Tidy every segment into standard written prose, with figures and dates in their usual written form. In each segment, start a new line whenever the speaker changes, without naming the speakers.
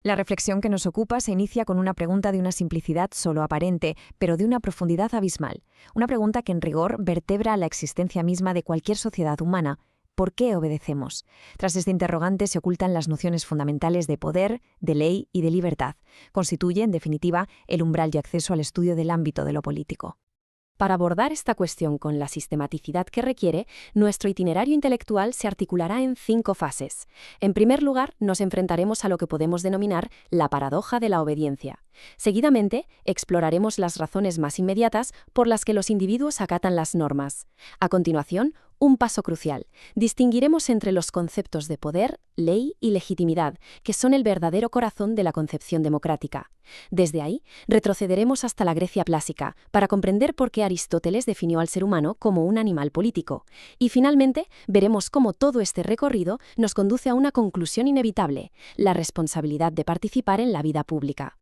La reflexión que nos ocupa se inicia con una pregunta de una simplicidad solo aparente, pero de una profundidad abismal. Una pregunta que en rigor vertebra la existencia misma de cualquier sociedad humana. ¿Por qué obedecemos? Tras este interrogante se ocultan las nociones fundamentales de poder, de ley y de libertad. Constituye, en definitiva, el umbral de acceso al estudio del ámbito de lo político.
Para abordar esta cuestión con la sistematicidad que requiere, nuestro itinerario intelectual se articulará en 5 fases. En primer lugar, nos enfrentaremos a lo que podemos denominar la paradoja de la obediencia. Seguidamente, exploraremos las razones más inmediatas por las que los individuos acatan las normas. A continuación, un paso crucial. Distinguiremos entre los conceptos de poder, ley y legitimidad, que son el verdadero corazón de la concepción democrática. Desde ahí, retrocederemos hasta la Grecia clásica, para comprender por qué Aristóteles definió al ser humano como un animal político. Y finalmente, veremos cómo todo este recorrido nos conduce a una conclusión inevitable: la responsabilidad de participar en la vida pública.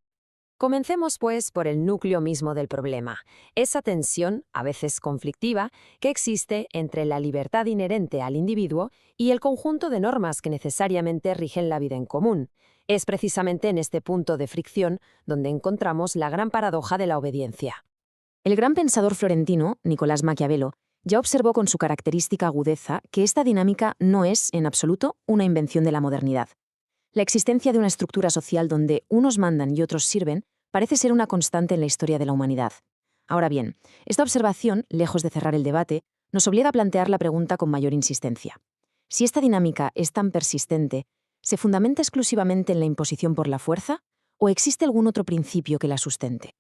Comencemos, pues, por el núcleo mismo del problema, esa tensión, a veces conflictiva, que existe entre la libertad inherente al individuo y el conjunto de normas que necesariamente rigen la vida en común. Es precisamente en este punto de fricción donde encontramos la gran paradoja de la obediencia.
El gran pensador florentino, Nicolás Maquiavelo, ya observó con su característica agudeza que esta dinámica no es, en absoluto, una invención de la modernidad. La existencia de una estructura social donde unos mandan y otros sirven parece ser una constante en la historia de la humanidad. Ahora bien, esta observación, lejos de cerrar el debate, nos obliga a plantear la pregunta con mayor insistencia. Si esta dinámica es tan persistente, ¿se fundamenta exclusivamente en la imposición por la fuerza o existe algún otro principio que la sustente?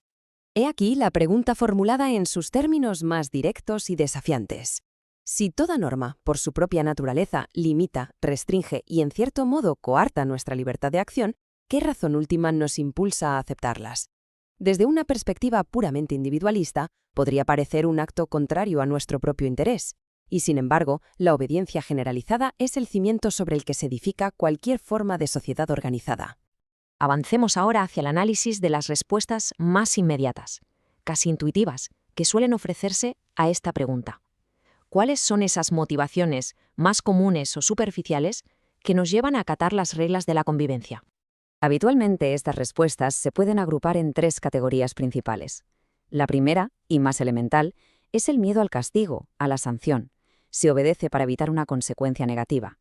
He aquí la pregunta formulada en sus términos más directos y desafiantes. Si toda norma, por su propia naturaleza, limita, restringe y en cierto modo coarta nuestra libertad de acción, ¿qué razón última nos impulsa a aceptarlas? Desde una perspectiva puramente individualista, podría parecer un acto contrario a nuestro propio interés. Y sin embargo, la obediencia generalizada es el cimiento sobre el que se edifica cualquier forma de sociedad organizada.
Avancemos ahora hacia el análisis de las respuestas más inmediatas, casi intuitivas, que suelen ofrecerse a esta pregunta. ¿Cuáles son esas motivaciones más comunes o superficiales que nos llevan a acatar las reglas de la convivencia?
Habitualmente estas respuestas se pueden agrupar en 3 categorías principales. La primera, y más elemental, es el miedo al castigo, a la sanción. Se obedece para evitar una consecuencia negativa.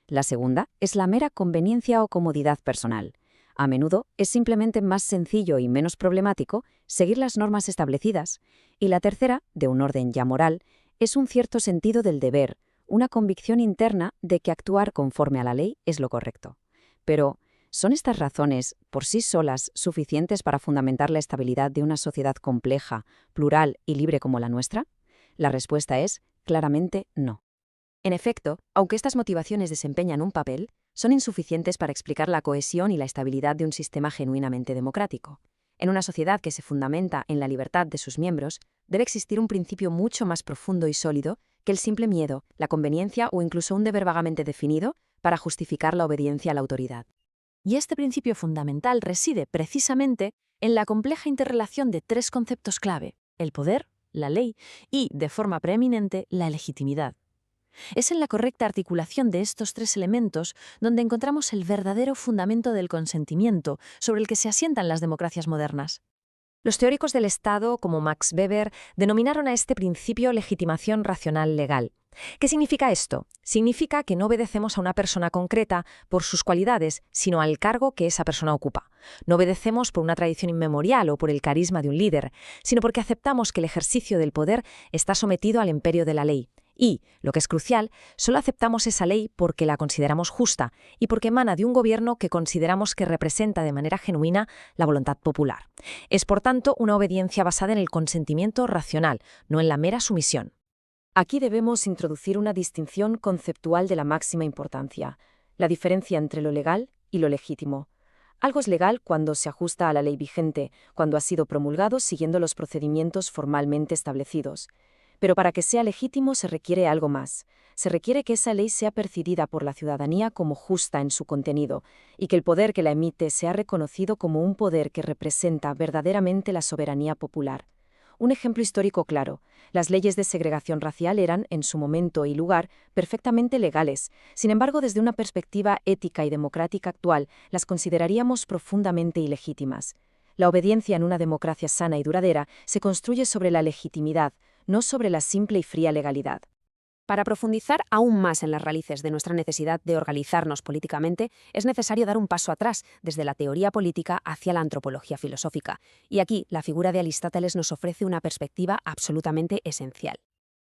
La segunda es la mera conveniencia o comodidad personal. A menudo es simplemente más sencillo y menos problemático seguir las normas establecidas. Y la tercera, de un orden ya moral, es un cierto sentido del deber, una convicción interna de que actuar conforme a la ley es lo correcto. Pero, ¿son estas razones, por sí solas, suficientes para fundamentar la estabilidad de una sociedad compleja, plural y libre como la nuestra? La respuesta es, claramente, no. En efecto, aunque estas motivaciones desempeñan un papel, son insuficientes para explicar la cohesión y la estabilidad de un sistema genuinamente democrático. En una sociedad que se fundamenta en la libertad de sus miembros, debe existir un principio mucho más profundo y sólido que el simple miedo, la conveniencia o incluso un deber vagamente definido para justificar la obediencia a la autoridad.
Y este principio fundamental reside precisamente en la compleja interrelación de 3 conceptos clave: el poder, la ley y, de forma preeminente, la legitimidad. Es en la correcta articulación de estos 3 elementos donde encontramos el verdadero fundamento del consentimiento sobre el que se asientan las democracias modernas.
Los teóricos del Estado, como Max Weber, denominaron a este principio legitimación racional legal. ¿Qué significa esto? Significa que no obedecemos a una persona concreta por sus cualidades, sino al cargo que esa persona ocupa. No obedecemos por una tradición inmemorial o por el carisma de un líder, sino porque aceptamos que el ejercicio del poder está sometido al imperio de la ley. Y, lo que es crucial, solo aceptamos esa ley porque la consideramos justa y porque emana de un gobierno que consideramos que representa de manera genuina la voluntad popular. Es, por tanto, una obediencia basada en el consentimiento racional, no en la mera sumisión. Aquí debemos introducir una distinción conceptual de la máxima importancia, la diferencia entre lo legal y lo legítimo. Algo es legal cuando se ajusta a la ley vigente, cuando ha sido promulgado siguiendo los procedimientos formalmente establecidos. Pero para que sea legítimo se requiere algo más. Se requiere que esa ley sea percibida por la ciudadanía como justa en su contenido y que el poder que la emite sea reconocido como un poder que representa verdaderamente la soberanía popular. Un ejemplo histórico claro. Las leyes de segregación racial eran, en su momento y lugar, perfectamente legales. Sin embargo, desde una perspectiva ética y democrática actual, las consideraríamos profundamente ilegítimas. La obediencia en una democracia sana y duradera se construye sobre la legitimidad, no sobre la simple y fría legalidad.
Para profundizar aún más en las raíces de nuestra necesidad de organizarnos políticamente, es necesario dar un paso atrás, desde la teoría política hacia la antropología filosófica. Y aquí, la figura de Aristóteles nos ofrece una perspectiva absolutamente esencial.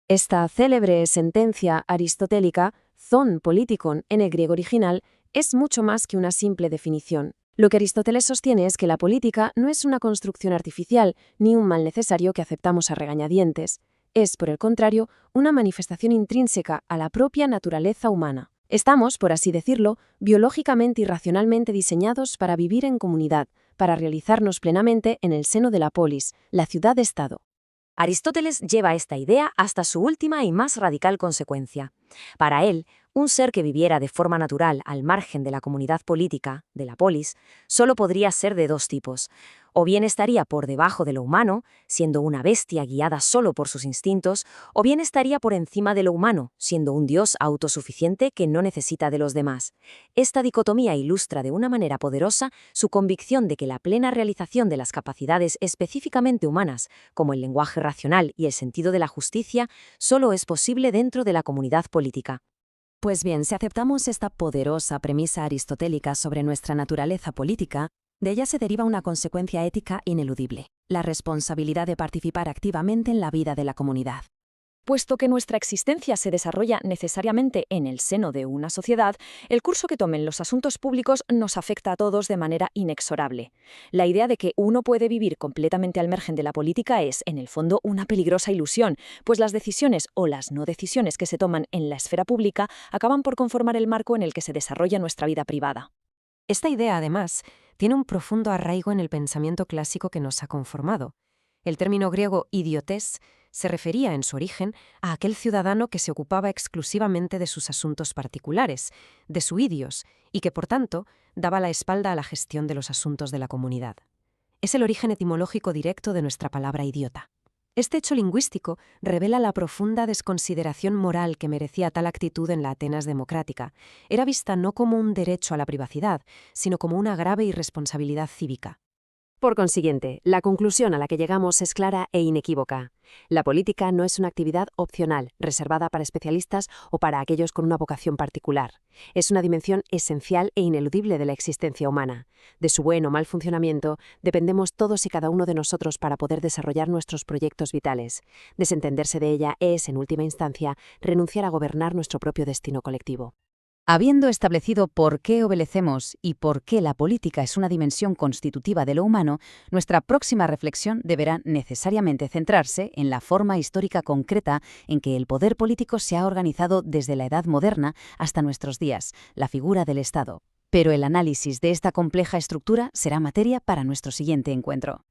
Esta célebre sentencia aristotélica, «thon politikon» en el griego original, es mucho más que una simple definición. Lo que Aristóteles sostiene es que la política no es una construcción artificial ni un mal necesario que aceptamos a regañadientes. Es, por el contrario, una manifestación intrínseca a la propia naturaleza humana. Estamos, por así decirlo, biológicamente y racionalmente diseñados para vivir en comunidad, para realizarnos plenamente en el seno de la polis, la ciudad-estado.
Aristóteles lleva esta idea hasta su última y más radical consecuencia. Para él, un ser que viviera de forma natural al margen de la comunidad política, de la polis, solo podría ser de dos tipos. O bien estaría por debajo de lo humano, siendo una bestia guiada solo por sus instintos, o bien estaría por encima de lo humano, siendo un dios autosuficiente que no necesita de los demás. Esta dicotomía ilustra de una manera poderosa su convicción de que la plena realización de las capacidades específicamente humanas, como el lenguaje racional y el sentido de la justicia, solo es posible dentro de la comunidad política.
Pues bien, si aceptamos esta poderosa premisa aristotélica sobre nuestra naturaleza política, de ella se deriva una consecuencia ética ineludible: la responsabilidad de participar activamente en la vida de la comunidad.
Puesto que nuestra existencia se desarrolla necesariamente en el seno de una sociedad, el curso que tomen los asuntos públicos nos afecta a todos de manera inexorable. La idea de que uno puede vivir completamente al margen de la política es, en el fondo, una peligrosa ilusión, pues las decisiones o las no decisiones que se toman en la esfera pública acaban por conformar el marco en el que se desarrolla nuestra vida privada.
Esta idea, además, tiene un profundo arraigo en el pensamiento clásico que nos ha conformado. El término griego idiotes se refería en su origen a aquel ciudadano que se ocupaba exclusivamente de sus asuntos particulares, de su idios, y que, por tanto, daba la espalda a la gestión de los asuntos de la comunidad. Es el origen etimológico directo de nuestra palabra idiota. Este hecho lingüístico revela la profunda desconsideración moral que merecía tal actitud en la Atenas democrática. Era vista no como un derecho a la privacidad, sino como una grave irresponsabilidad cívica.
Por consiguiente, la conclusión a la que llegamos es clara e inequívoca. La política no es una actividad opcional, reservada para especialistas o para aquellos con una vocación particular. Es una dimensión esencial e ineludible de la existencia humana. De su buen o mal funcionamiento dependemos todos y cada uno de nosotros para poder desarrollar nuestros proyectos vitales. Desentenderse de ella es, en última instancia, renunciar a gobernar nuestro propio destino colectivo.
Habiendo establecido por qué obedecemos y por qué la política es una dimensión constitutiva de lo humano, nuestra próxima reflexión deberá necesariamente centrarse en la forma histórica concreta en que el poder político se ha organizado desde la Edad Moderna hasta nuestros días, la figura del Estado. Pero el análisis de esta compleja estructura será materia para nuestro siguiente encuentro.